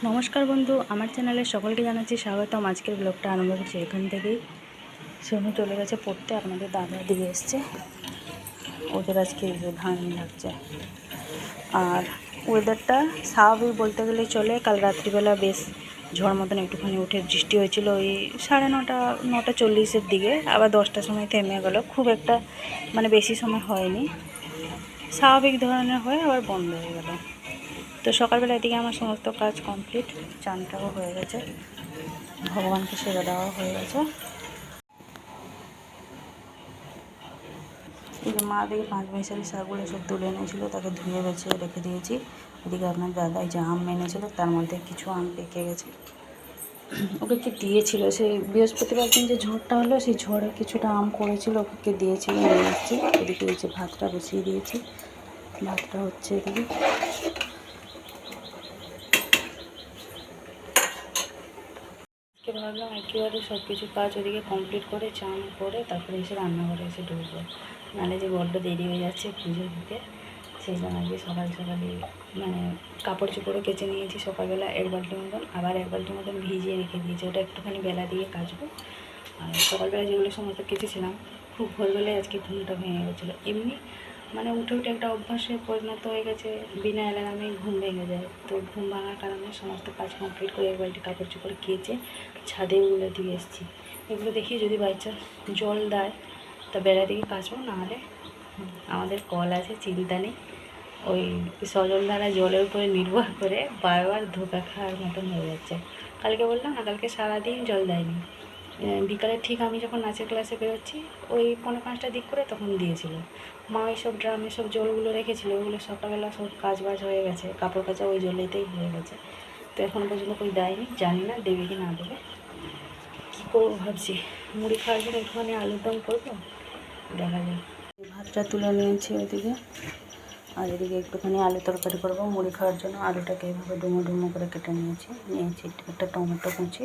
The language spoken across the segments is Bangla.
নমস্কার বন্ধু, আমার চ্যানেলে সকলকে জানাচ্ছি স্বাগতম। আজকের ব্লগটা আরম্ভ করছি এখান থেকেই। সোনু চলে গেছে পড়তে, আপনাদের দাদা দিয়ে এসছে। ওদের আজকে এই যে ধান লাগছে। আর ওয়েদারটা স্বাভাবিক বলতে গেলে চলে। কাল রাত্রিবেলা বেশ ঝড় মতন একটুখানি উঠে বৃষ্টি হয়েছিল ওই 9:30 9:40 দিকে, আবার 10টার সময় থেমে গেল। খুব একটা বেশি সময় হয়নি, স্বাভাবিক ধরনের হয়ে আবার বন্ধ হয়ে গেল। তো সকালবেলা এদিকে আমার সমস্ত কাজ কমপ্লিট, চানটাও হয়ে গেছে, ভগবানকে সেবা দেওয়া হয়ে গেছে। এই যে মা দিকে 5 মিশালি শাকগুলো সব তুলে এনেছিলো, তাকে ধুয়ে বেছে রেখে দিয়েছি। এদিকে আপনার দাদা এই যে আম এনেছিলো, তার মধ্যে কিছু আম পেকে গেছে। ওকে কি দিয়েছিল সেই বৃহস্পতিবার দিন যে ঝড়টা হলো, সেই ঝড়ে কিছুটা আম করেছিল, ওকে দিয়েছিল, নিয়ে এসেছি। এদিকে এই যে ভাতটা বসিয়ে দিয়েছি, ভাতটা হচ্ছে এদিকে। ভাবলাম একেবারে সব কিছু কাজ ওদিকে কমপ্লিট করে চান করে তারপরে এসে রান্নাঘরে এসে ঢুকবো, নাহলে যে বড্ড দেরি হয়ে যাচ্ছে পুজো দিতে। সেই জন্য আজকে সকালে কাপড় চোপড়ও কেচে নিয়েছি সকালবেলা 1 বালতি মতন, আবার 1 বালতি মতন ভিজিয়ে রেখে দিয়েছি। ওটা একটুখানি বেলা দিয়ে কাচবো। আর সকালবেলা যেগুলো সমস্ত কেচেছিলাম, খুব ভোরবেলায় আজকে ঘুমটা ভেঙে গেছিলো। এমনি উঠে উঠে একটা অভ্যাসে পরিণত হয়ে গেছে, বিনা অ্যালার্মে ঘুম ভেঙে যায়। তো ঘুম ভাঙার কারণে সমস্ত কাজ কমপ্লিট করে 1 বালতি কাপড় চোপড় কেচে ছাদে ওগুলো দিয়ে এসেছি। এগুলো দেখি যদি বাই চান্স জল দেয় তা বেলা দিকে কাচবো, নাহলে আমাদের কল আছে, চিন্তা নেই। ওই সজলধারা জলের উপরে নির্ভর করে বারবার ধোকা খাওয়ার মতন হয়ে যাচ্ছে। কালকে বললাম না, কালকে সারাদিন জল দেয়নি। বিকালে ঠিক আমি যখন নাচের ক্লাসে বেরোচ্ছি ওই 4:45টার দিক করে তখন দিয়েছিল। মা ওইসব ড্রামে সব জলগুলো রেখেছিলো, ওগুলো সকালবেলা সব কাজ বাজ হয়ে গেছে, কাপড় কাচা ওই জলেতেই হয়ে গেছে। তো এখনও পর্যন্ত কই দেয়নি, জানি না দেবে কি না দেবে। কী করবো ভাবছি, মুড়ি খাওয়ার জন্য একটুখানি আলুর দম করবো, দেখা যাক। ভাতটা তুলে নিয়েছি ওইদিকে, আর এদিকে একটুখানি আলু তরকারি করবো মুড়ি খাওয়ার জন্য। আলুটাকে এইভাবে ডুমো ডুমো করে কেটে নিয়েছি একটা টমেটো কুচি,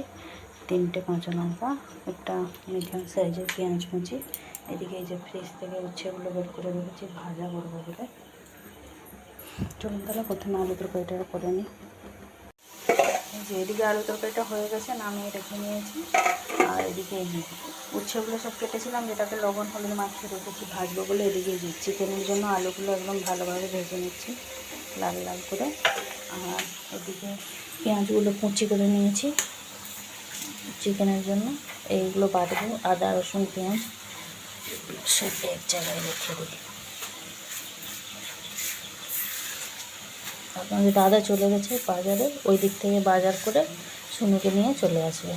3টে কাঁচা লঙ্কা, একটা মিডিয়াম সাইজের পেঁয়াজ কুচি। এদিকে এই যে ফ্রিজ থেকে উচ্ছেগুলো বের করে রেখেছি ভাজা করবো বলে। চলুন তাহলে প্রথমে আলু তরকারিটা করে নিই। যে এদিকে আলু তরকারিটা হয়ে গেছে, নামিয়ে রেখে নিয়েছি। আর এদিকে এই যে উচ্ছেগুলো সব কেটেছিলাম, যেটাকে লবণ হলুদ মাখিয়ে রেখেছি ভাজবো বলে। এদিকে যে চিকেনের জন্য আলুগুলো একদম ভালোভাবে ভেজে নিচ্ছি লাল লাল করে। আর এদিকে পেঁয়াজগুলো কুচি করে নিয়েছি চিকেনের জন্য। এইগুলো বাটবো, আদা রসুন পেঁয়াজ সব এক জায়গায় রেখে দিই। আপনাদের দাদা চলে গেছে বাজারে, ওই দিক থেকে বাজার করে সোনুকে নিয়ে চলে আসবে।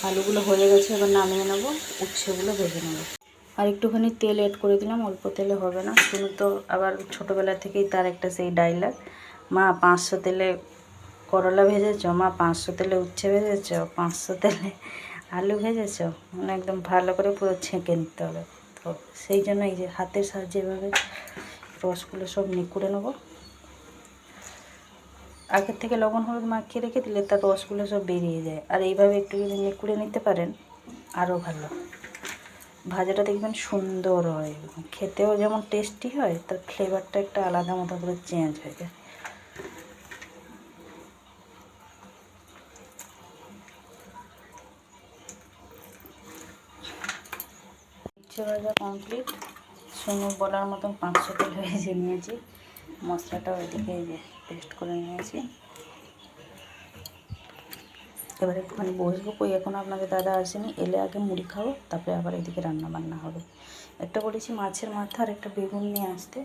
আলুগুলো হয়ে গেছে, এবার নামিয়ে নেবো, উচ্ছেগুলো ভেজে নেবো। আর একটুখানি তেল অ্যাড করে দিলাম, অল্প তেলে হবে না। শুনু তো আবার ছোটোবেলা থেকেই তার একটা সেই ডায়লগ, মা 500 তেলে করলা ভেজেছ, মা 500 তেলে উচ্ছে ভেজেছ, 500 তেলে আলু ভেজেছ, একদম ভালো করে পুরো ছেঁকে নিতে হবে। তো সেই জন্য এই যে হাতের সাহায্যে এভাবে রসগুলো সব নিকুড়ে নেবো। আগের থেকে লবণ হলুদ মাখিয়ে রেখে দিলে তার রসগুলো সব বেরিয়ে যায়। আর এইভাবে একটু যদি নিকুড়ে নিতে পারেন আরও ভালো, ভাজাটা দেখবেন সুন্দর হয়, খেতেও যেমন টেস্টি হয়, তার ফ্লেভারটা একটা আলাদা মতো করে চেঞ্জ হয়ে যায়। উচ্ছে ভাজা কমপ্লিট। সোনু বলার মতন 500 তেল ভেজে নিয়েছি, মশলাটাও এদিকে এই যে পেস্ট করে নিয়েছি। এবার একটুখানি বসবো, কই এখন আপনাদের দাদা আসেনি, এলে আগে মুড়ি খাবো, তারপরে আবার এদিকে রান্না বান্না হবে। একটা বলেছি মাছের মাথা আর একটা বেগুন নিয়ে আসতে,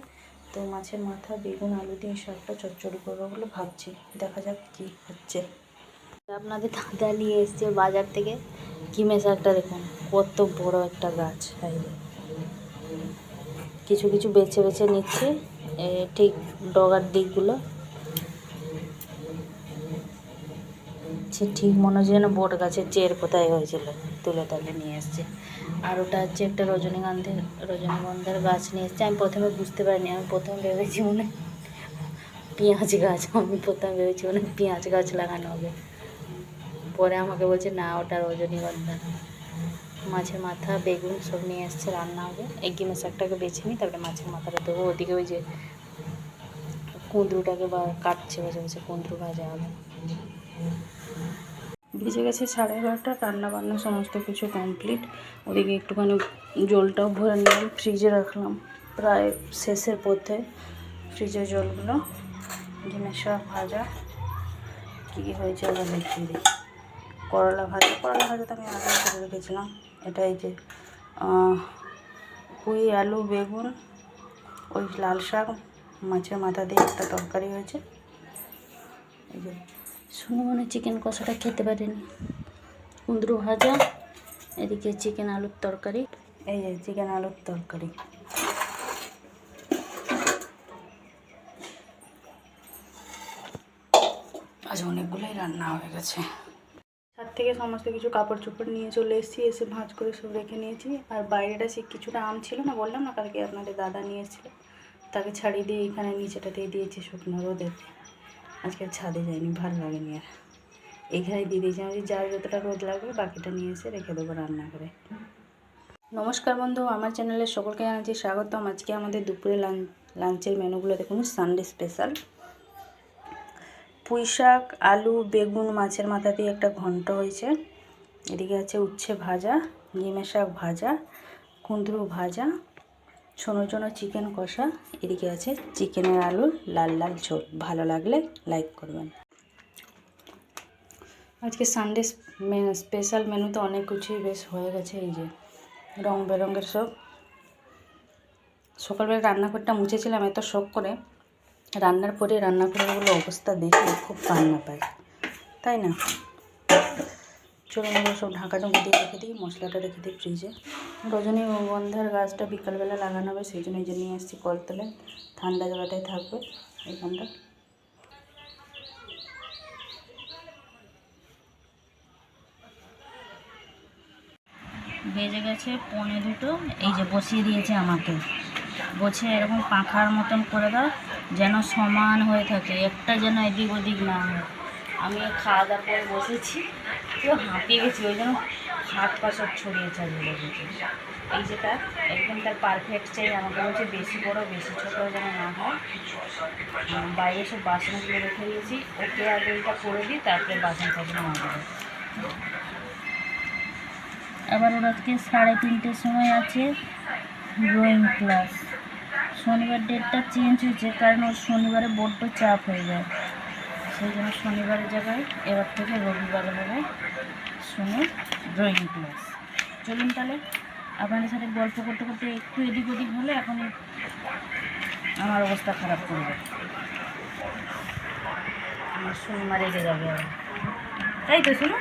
তো মাছের মাথা বেগুন আলু দিয়ে সবটা চচ্চড়ি করবো বলে ভাবছি, দেখা যাক কী হচ্ছে। আপনাদের দাদা নিয়ে এসছে বাজার থেকে কিমে শাকটা, দেখুন কত বড় একটা গাছ। কিছু কিছু বেছে বেছে নিচ্ছে, ঠিক ডগার দিকগুলো ঠিক মনে হচ্ছে যেন বট গাছের চের কোথায় হয়েছিল, তুলে তালে নিয়ে এসছে। আর ওটা হচ্ছে একটা রজনীগন্ধার গাছ নিয়ে এসছে। আমি প্রথমে বুঝতে পারিনি, আমি প্রথমে ভেবেছি পেঁয়াজ গাছ। আমি প্রথমে ভেবেছি মানে পেঁয়াজ গাছ লাগানো হবে, পরে আমাকে বলছে না ওটা রজনীগন্ধা। মাছের মাথা বেগুন সব নিয়ে এসছে, রান্না হবে। এগিয়ে শাকটাকে বেছে নিই, তারপরে মাছের মাথাটা দেবো। ওদিকে ওই যে কুঁদরুটাকে বা কাটছে, বসে বসে কুঁদরু ভাজা হবে। ভিজে গেছে 11:30, রান্না বান্না সমস্ত কিছু কমপ্লিট। ওদিকে একটুখানি জলটাও ভরে নিলাম, ফ্রিজে রাখলাম প্রায় শেষের পথে ফ্রিজের জলগুলো। ডিমের শাক ভাজা, কী কী হয়েছে ওটা দেখিয়ে দিই। করলা ভাজা তো আমি আগে করে রেখেছিলাম। এটা এই যে পুঁই আলু বেগুন, ওই লাল শাক, মাছের মাথা দিয়ে একটা তরকারি হয়েছে। এই যে সুমনে চিকেন কষাটা খেতে পারেনি। কুঁদরু ভাজা, এদিকে চিকেন আলুর তরকারি। এই যে চিকেন আলুর তরকারি। আজ অনেকগুলোই রান্না হয়ে গেছে। ছাদ থেকে সমস্ত কিছু কাপড় চোপড় নিয়ে চলে এসেছি, এসে ভাঁজ করে সব রেখে নিয়েছি। আর বাইরেটা সে কিছুটা আম ছিল না, বললাম না কালকে আপনাদের দাদা নিয়ে এসেছিলো, তাকে ছাড়িয়ে দিয়ে এখানে নিচেটাতেই দিয়েছি শুকনো রোদে। আজকে ছাদে যায়নি, ভালো লাগেনি আর, এইখানে দিয়ে দিয়েছি। আমি যার যতটা রোদ লাগবে বাকিটা নিয়ে এসে রেখে দেবো রান্না করে। নমস্কার বন্ধু, আমার চ্যানেলে সকলকে জানাচ্ছি স্বাগতম। আজকে আমাদের দুপুরে লাঞ্চের মেনুগুলো দেখুন, সানডে স্পেশাল। পুঁই শাক আলু বেগুন মাছের মাথা দিয়ে একটা ঘন্ট হয়েছে। এদিকে আছে উচ্ছে ভাজা, ডিমের শাক ভাজা, কুঁদরু ভাজা, ছোনো ছোনো চিকেন কষা। এদিকে আছে চিকেনের আলু লাল লাল ঝোল। ভালো লাগলে লাইক করবেন। আজকে সানডে স্পেশাল মেনুতে অনেক কিছুই বেশ হয়ে গেছে। এই যে রং বেরঙের সব। সকালবেলা রান্নাঘরটা মুছেছিলাম এত শখ করে, রান্নার পরে রান্নাঘরগুলো অবস্থা দেখে খুব কান্না পায়, তাই না? চলুন এগুলো সব ঢাকাঢুকি দিয়ে রেখে দিই, মশলাটা রেখে দিই ফ্রিজে। রজনীগন্ধার গাছটা বিকালবেলা লাগানো হবে, সেই জন্য এই যে নিয়ে এসেছি কলতলে, ঠান্ডা জায়গাটায় থাকবে এইখানটা। বেজে গেছে 1:45। এই যে বসিয়ে দিয়েছে আমাকে, বসে এরকম পাখার মতন করে দাও যেন সমান হয়ে থাকে, একটা যেন এদিক ওদিক না হয়। আমি খাওয়া দাওয়া করে বসেছি, পুরো হাঁপিয়ে গেছি, ওই জন্য হাত পা সব ছড়িয়ে ছাড়িয়ে লেগেছে। এই যেটা একদম তার পারফেক্ট চাই, আমাকে বলছে বেশি বড় বেশি ছোটো যেন না হয়। বাইরে সব বাসনগুলো রেখে দিয়েছি, ওকে আগে ওইটা করে দিই, তারপরে বাসন টাসন মাঝে। আবার ওর আজকে 3:30-র সময় আছে ড্রয়িং ক্লাস। শনিবার ডেটটা চেঞ্জ হয়েছে, কারণ ওর শনিবারে বড্ড চাপ হয়ে যায়, সেই জন্য শনিবারের জায়গায় এবার থেকে রবিবারে হবে শুনে ড্রয়িং ক্লাস। চলুন তাহলে আপনাদের সাথে গল্প করতে করতে একটু এদিক ওদিক হলে এখন আমার অবস্থা খারাপ করবে, আমার শনিমা রেগে যাবে আর, তাই তো শুনো।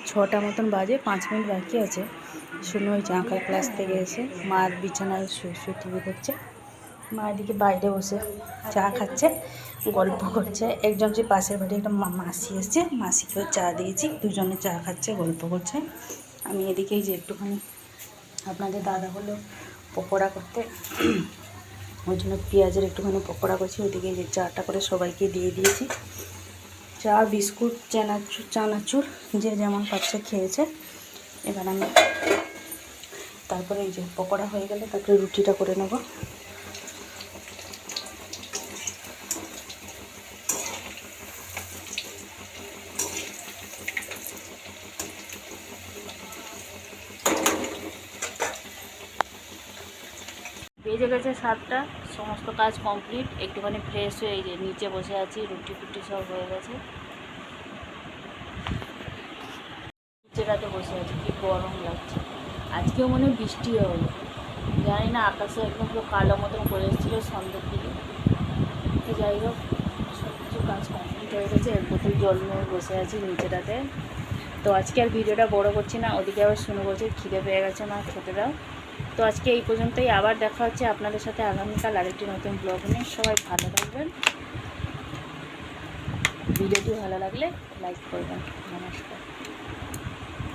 6টা মতন বাজে, 5 মিনিট বাকি আছে। শুনে ওই আঁকার ক্লাস থেকে এসে মার বিছানায় শুয়ে টিভি করছে, মা এদিকে বাইরে বসে চা খাচ্ছে গল্প করছে। একজন যে পাশের বাড়ি একটা মাসি এসছে, মাসিকেও চা দিয়েছি, দুজনে চা খাচ্ছে গল্প করছে। আমি এদিকেই যে একটুখানি আপনাদের দাদা হলো পকোড়া করতে, ওই জন্য পেঁয়াজের একটুখানি পকোড়া করছি। ওইদিকে যে চাটা করে সবাইকে দিয়ে দিয়েছি, চা বিস্কুট চানাচুর যে যেমন পাচ্ছে খেয়েছে। এবার আমি তারপরে এই যে পকোড়া হয়ে গেলে তারপরে রুটিটা করে নেব। বেজে গেছে 7টা, সমস্ত কাজ কমপ্লিট। একটুখানি ফ্রেশ হয়ে এই যে নিচে বসে আছি, রুটি ফুটি সব হয়ে গেছে, নিচেটাতে বসে আছি। কি গরম লাগছে, আজকেও মনে হয় বৃষ্টি হবে, জানি না, আকাশে একদম পুরো কালো মতন করে এসেছিলো সন্ধ্যের দিকে। তো যাই হোক সব কিছু কাজ কমপ্লিট হয়ে গেছে, এক বোতল জল নিয়ে বসে আছি নিচেটাতে। তো আজকে আর ভিডিওটা বড় করছি না, ওদিকে আবার শুনে বলছে খিদে পেয়ে গেছে, মা খেতে দাও। তো আজকে এই পর্যন্তই, আবার দেখা হচ্ছে আপনাদের সাথে আগামীকাল আরেকটি নতুন ব্লগ নিয়ে। সবাই ভালো থাকবেন, ভিডিওটি ভালো লাগলে লাইক করবেন। নমস্কার।